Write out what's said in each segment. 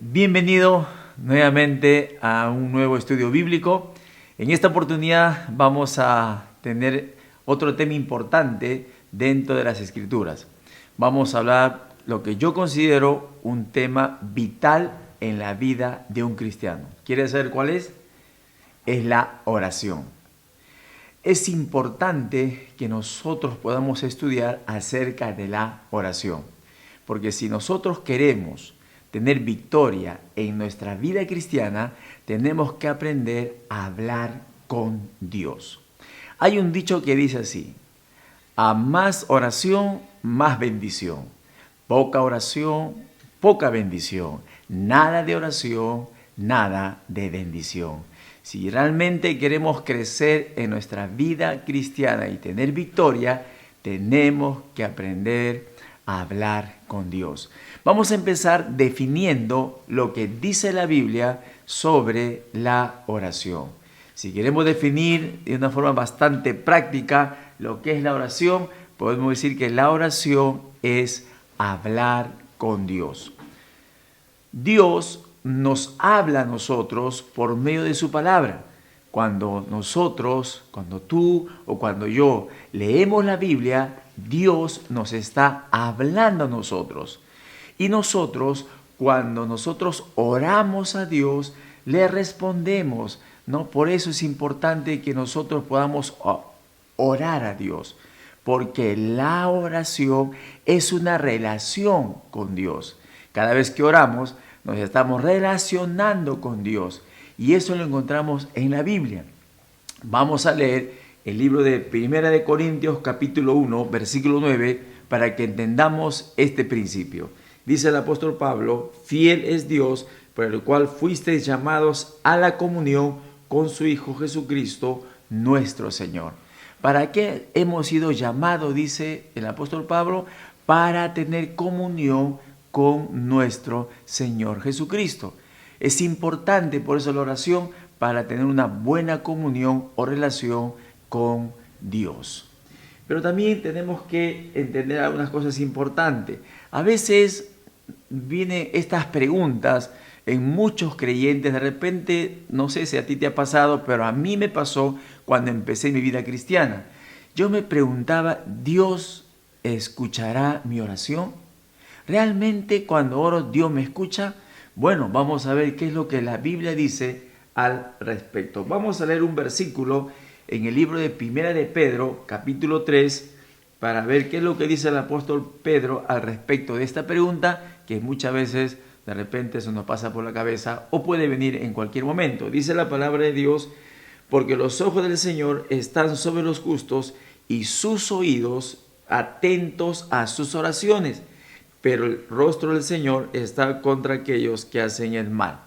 Bienvenido nuevamente a un nuevo estudio bíblico. En esta oportunidad vamos a tener otro tema importante dentro de las Escrituras. Vamos a hablar lo que yo considero un tema vital en la vida de un cristiano. ¿Quieres saber cuál es? Es la oración. Es importante que nosotros podamos estudiar acerca de la oración, porque si nosotros queremos tener victoria en nuestra vida cristiana, tenemos que aprender a hablar con Dios. Hay un dicho que dice así: a más oración, más bendición. Poca oración, poca bendición. Nada de oración, nada de bendición. Si realmente queremos crecer en nuestra vida cristiana y tener victoria, tenemos que aprender a hablar con Dios. Vamos a empezar definiendo lo que dice la Biblia sobre la oración. Si queremos definir de una forma bastante práctica lo que es la oración, podemos decir que la oración es hablar con Dios. Dios nos habla a nosotros por medio de su palabra. Cuando tú o cuando yo leemos la Biblia, Dios nos está hablando a nosotros. Y cuando nosotros oramos a Dios, le respondemos, ¿no? Por eso es importante que nosotros podamos orar a Dios, porque la oración es una relación con Dios. Cada vez que oramos, nos estamos relacionando con Dios, y eso lo encontramos en la Biblia. Vamos a leer el libro de Primera de Corintios, capítulo 1, versículo 9, para que entendamos este principio. Dice el apóstol Pablo: fiel es Dios, por el cual fuisteis llamados a la comunión con su Hijo Jesucristo, nuestro Señor. ¿Para qué hemos sido llamados, dice el apóstol Pablo? Para tener comunión con nuestro Señor Jesucristo. Es importante por eso la oración, para tener una buena comunión o relación con Dios. Pero también tenemos que entender algunas cosas importantes. A veces vienen estas preguntas en muchos creyentes. De repente, no sé si a ti te ha pasado, pero a mí me pasó cuando empecé mi vida cristiana. Yo me preguntaba: ¿Dios escuchará mi oración? ¿Realmente cuando oro Dios me escucha? Bueno, vamos a ver qué es lo que la Biblia dice al respecto. Vamos a leer un versículo en el libro de Primera de Pedro, capítulo 3, para ver qué es lo que dice el apóstol Pedro al respecto de esta pregunta, que muchas veces de repente se nos pasa por la cabeza o puede venir en cualquier momento. Dice la palabra de Dios: porque los ojos del Señor están sobre los justos y sus oídos atentos a sus oraciones, pero el rostro del Señor está contra aquellos que hacen el mal.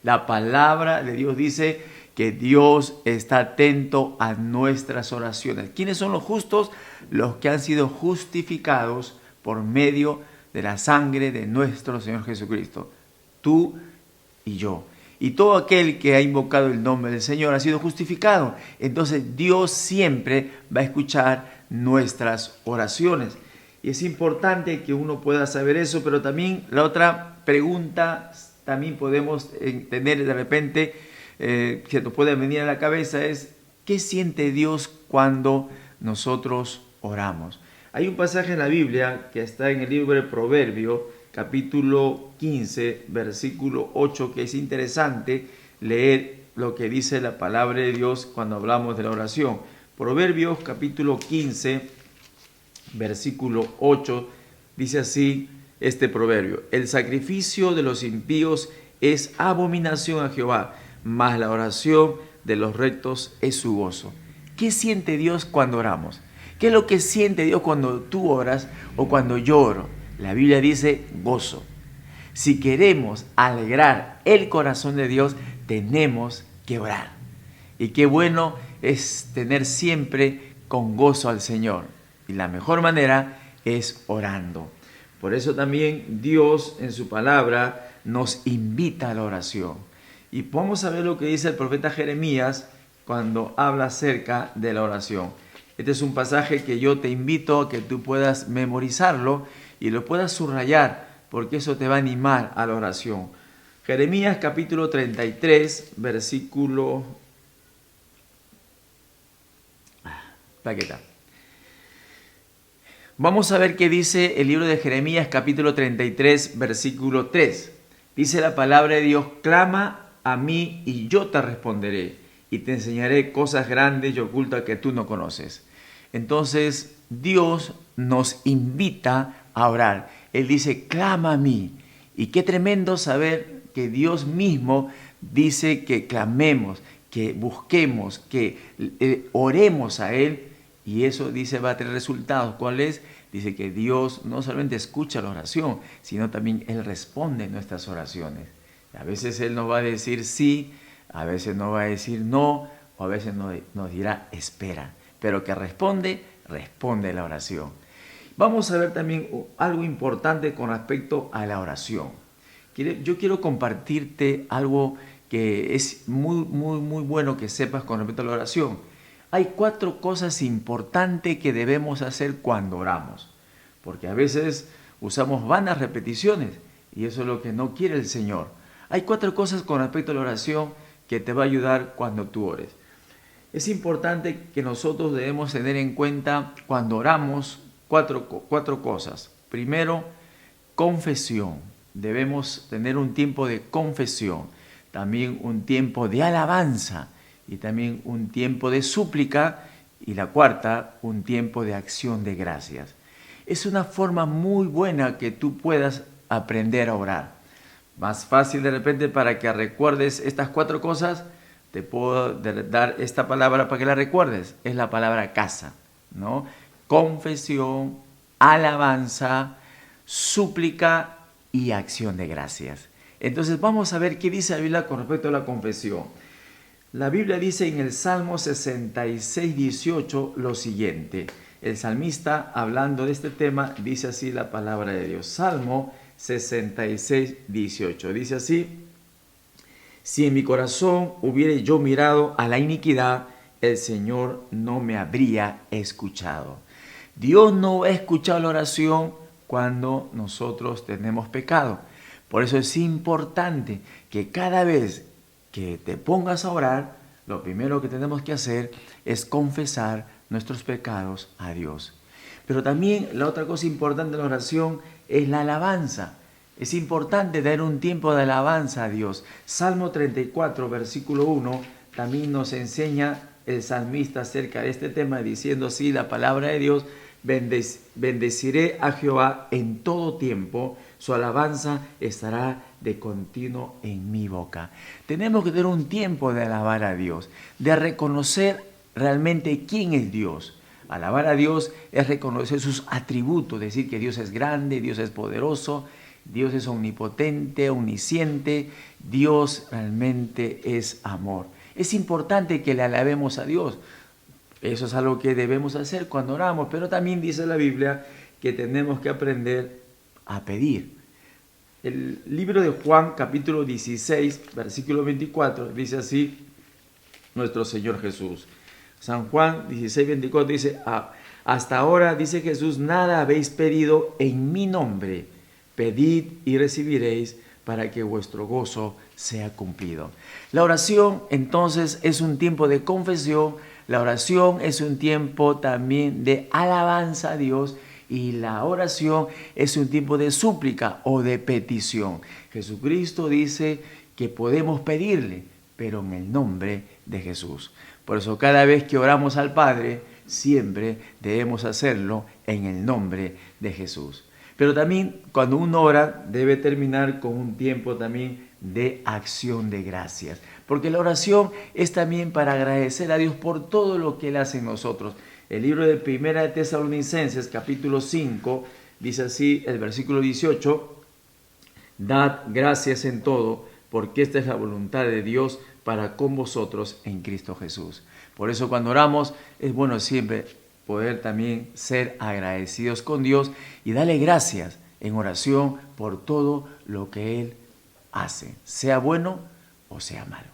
La palabra de Dios dice que Dios está atento a nuestras oraciones. ¿Quiénes son los justos? Los que han sido justificados por medio de la sangre de nuestro Señor Jesucristo. Tú y yo. Y todo aquel que ha invocado el nombre del Señor ha sido justificado. Entonces Dios siempre va a escuchar nuestras oraciones. Y es importante que uno pueda saber eso, pero también la otra pregunta también podemos tener de repente, que nos puede venir a la cabeza, es: ¿qué siente Dios cuando nosotros oramos? Hay un pasaje en la Biblia que está en el libro de Proverbios, capítulo 15, versículo 8, que es interesante leer lo que dice la palabra de Dios cuando hablamos de la oración. Proverbios, capítulo 15, versículo 8, dice así este proverbio: el sacrificio de los impíos es abominación a Jehová, mas la oración de los rectos es su gozo. ¿Qué siente Dios cuando oramos? ¿Qué es lo que siente Dios cuando tú oras o cuando yo oro? La Biblia dice gozo. Si queremos alegrar el corazón de Dios, tenemos que orar. Y qué bueno es tener siempre con gozo al Señor. Y la mejor manera es orando. Por eso también Dios en su palabra nos invita a la oración. Y vamos a ver lo que dice el profeta Jeremías cuando habla acerca de la oración. Este es un pasaje que yo te invito a que tú puedas memorizarlo y lo puedas subrayar, porque eso te va a animar a la oración. Jeremías capítulo 33, versículo... Plaqueta. Vamos a ver qué dice el libro de Jeremías capítulo 33, versículo 3. Dice la palabra de Dios: clama a mí y yo te responderé y te enseñaré cosas grandes y ocultas que tú no conoces. Entonces Dios nos invita a orar. Él dice: clama a mí. Y qué tremendo saber que Dios mismo dice que clamemos, que busquemos, que oremos a Él. Y eso, dice, va a tener resultados. ¿Cuál es? Dice que Dios no solamente escucha la oración, sino también Él responde nuestras oraciones. A veces Él nos va a decir sí, a veces nos va a decir no, o a veces nos dirá espera. Pero que responde la oración. Vamos a ver también algo importante con respecto a la oración. Yo quiero compartirte algo que es muy bueno que sepas con respecto a la oración. Hay 4 cosas importantes que debemos hacer cuando oramos, porque a veces usamos vanas repeticiones y eso es lo que no quiere el Señor. Hay 4 cosas con respecto a la oración que te va a ayudar cuando tú ores. Es importante que nosotros debemos tener en cuenta cuando oramos cuatro cosas. Primero, confesión. Debemos tener un tiempo de confesión, también un tiempo de alabanza y también un tiempo de súplica, y la cuarta, un tiempo de acción de gracias. Es una forma muy buena que tú puedas aprender a orar. Más fácil de repente para que recuerdes estas 4 cosas, te puedo dar esta palabra para que la recuerdes. Es la palabra casa, ¿no? Confesión, alabanza, súplica y acción de gracias. Entonces vamos a ver qué dice la Biblia con respecto a la confesión. La Biblia dice en el Salmo 66, 18 lo siguiente. El salmista, hablando de este tema, dice así la palabra de Dios. Salmo 66, 18. Dice así: si en mi corazón hubiere yo mirado a la iniquidad, el Señor no me habría escuchado. Dios no ha escuchado la oración cuando nosotros tenemos pecado. Por eso es importante que cada vez que te pongas a orar, lo primero que tenemos que hacer es confesar nuestros pecados a Dios. Pero también la otra cosa importante de la oración es la alabanza. Es importante dar un tiempo de alabanza a Dios. Salmo 34, versículo 1, también nos enseña el salmista acerca de este tema, diciendo así la palabra de Dios: bendeciré a Jehová en todo tiempo, su alabanza estará de continuo en mi boca. Tenemos que tener un tiempo de alabar a Dios, de reconocer realmente quién es Dios. Alabar a Dios es reconocer sus atributos, decir que Dios es grande, Dios es poderoso, Dios es omnipotente, omnisciente, Dios realmente es amor. Es importante que le alabemos a Dios. Eso es algo que debemos hacer cuando oramos, pero también dice la Biblia que tenemos que aprender a pedir. El libro de Juan, capítulo 16, versículo 24, dice así nuestro Señor Jesús. San Juan 16, 24 dice: hasta ahora, dice Jesús, nada habéis pedido en mi nombre. Pedid y recibiréis, para que vuestro gozo sea cumplido. La oración, entonces, es un tiempo de confesión. La oración es un tiempo también de alabanza a Dios. Y la oración es un tiempo de súplica o de petición. Jesucristo dice que podemos pedirle, pero en el nombre de Jesús. Por eso cada vez que oramos al Padre, siempre debemos hacerlo en el nombre de Jesús. Pero también cuando uno ora debe terminar con un tiempo también de acción de gracias. Porque la oración es también para agradecer a Dios por todo lo que Él hace en nosotros. El libro de Primera de Tesalonicenses, capítulo 5, dice así el versículo 18: dad gracias en todo, porque esta es la voluntad de Dios para con vosotros en Cristo Jesús. Por eso cuando oramos es bueno siempre poder también ser agradecidos con Dios y darle gracias en oración por todo lo que Él hace, sea bueno o sea malo.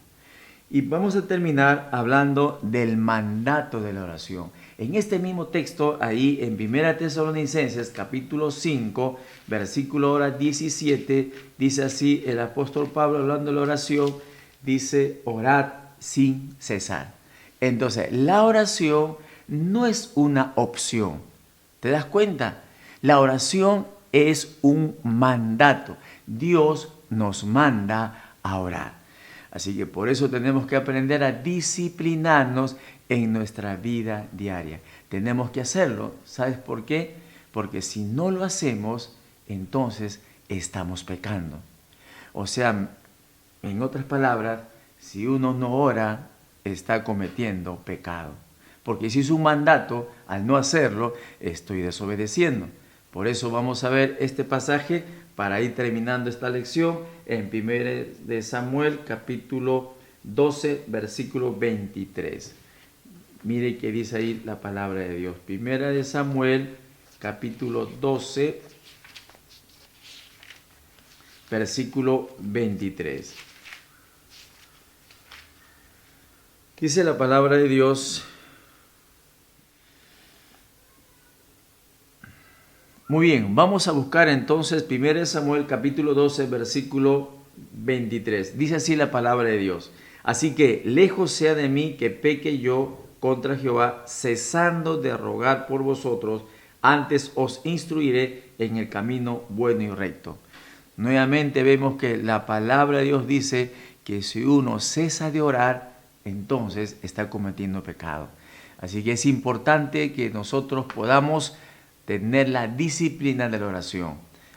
Y vamos a terminar hablando del mandato de la oración. En este mismo texto, ahí en 1 Tesalonicenses, capítulo 5, versículo ahora 17, dice así el apóstol Pablo hablando de la oración, dice, orad sin cesar. Entonces, la oración no es una opción. ¿Te das cuenta? La oración es un mandato. Dios nos manda a orar. Así que por eso tenemos que aprender a disciplinarnos en nuestra vida diaria. Tenemos que hacerlo. ¿Sabes por qué? Porque si no lo hacemos, entonces estamos pecando. O sea, en otras palabras, si uno no ora, está cometiendo pecado. Porque si es un mandato, al no hacerlo, estoy desobedeciendo. Por eso vamos a ver este pasaje para ir terminando esta lección en 1 de Samuel capítulo 12 versículo 23. Mire qué dice ahí la palabra de Dios. 1 de Samuel capítulo 12 versículo 23. Dice la palabra de Dios. Muy bien, vamos a buscar entonces 1 Samuel capítulo 12 versículo 23. Dice así la palabra de Dios. Así que lejos sea de mí que peque yo contra Jehová, cesando de rogar por vosotros, antes os instruiré en el camino bueno y recto. Nuevamente vemos que la palabra de Dios dice que si uno cesa de orar, entonces está cometiendo pecado. Así que es importante que nosotros podamos tener la disciplina de la oración.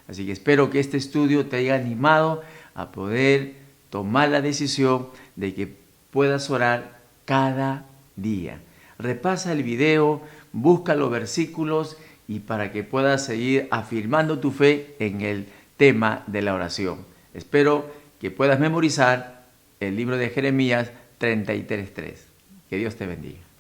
Así que espero que este estudio te haya animado a poder tomar la decisión de que puedas orar cada día. Repasa el video, busca los versículos y para que puedas seguir afirmando tu fe en el tema de la oración. Espero que puedas memorizar el libro de Jeremías 33:3. Que Dios te bendiga.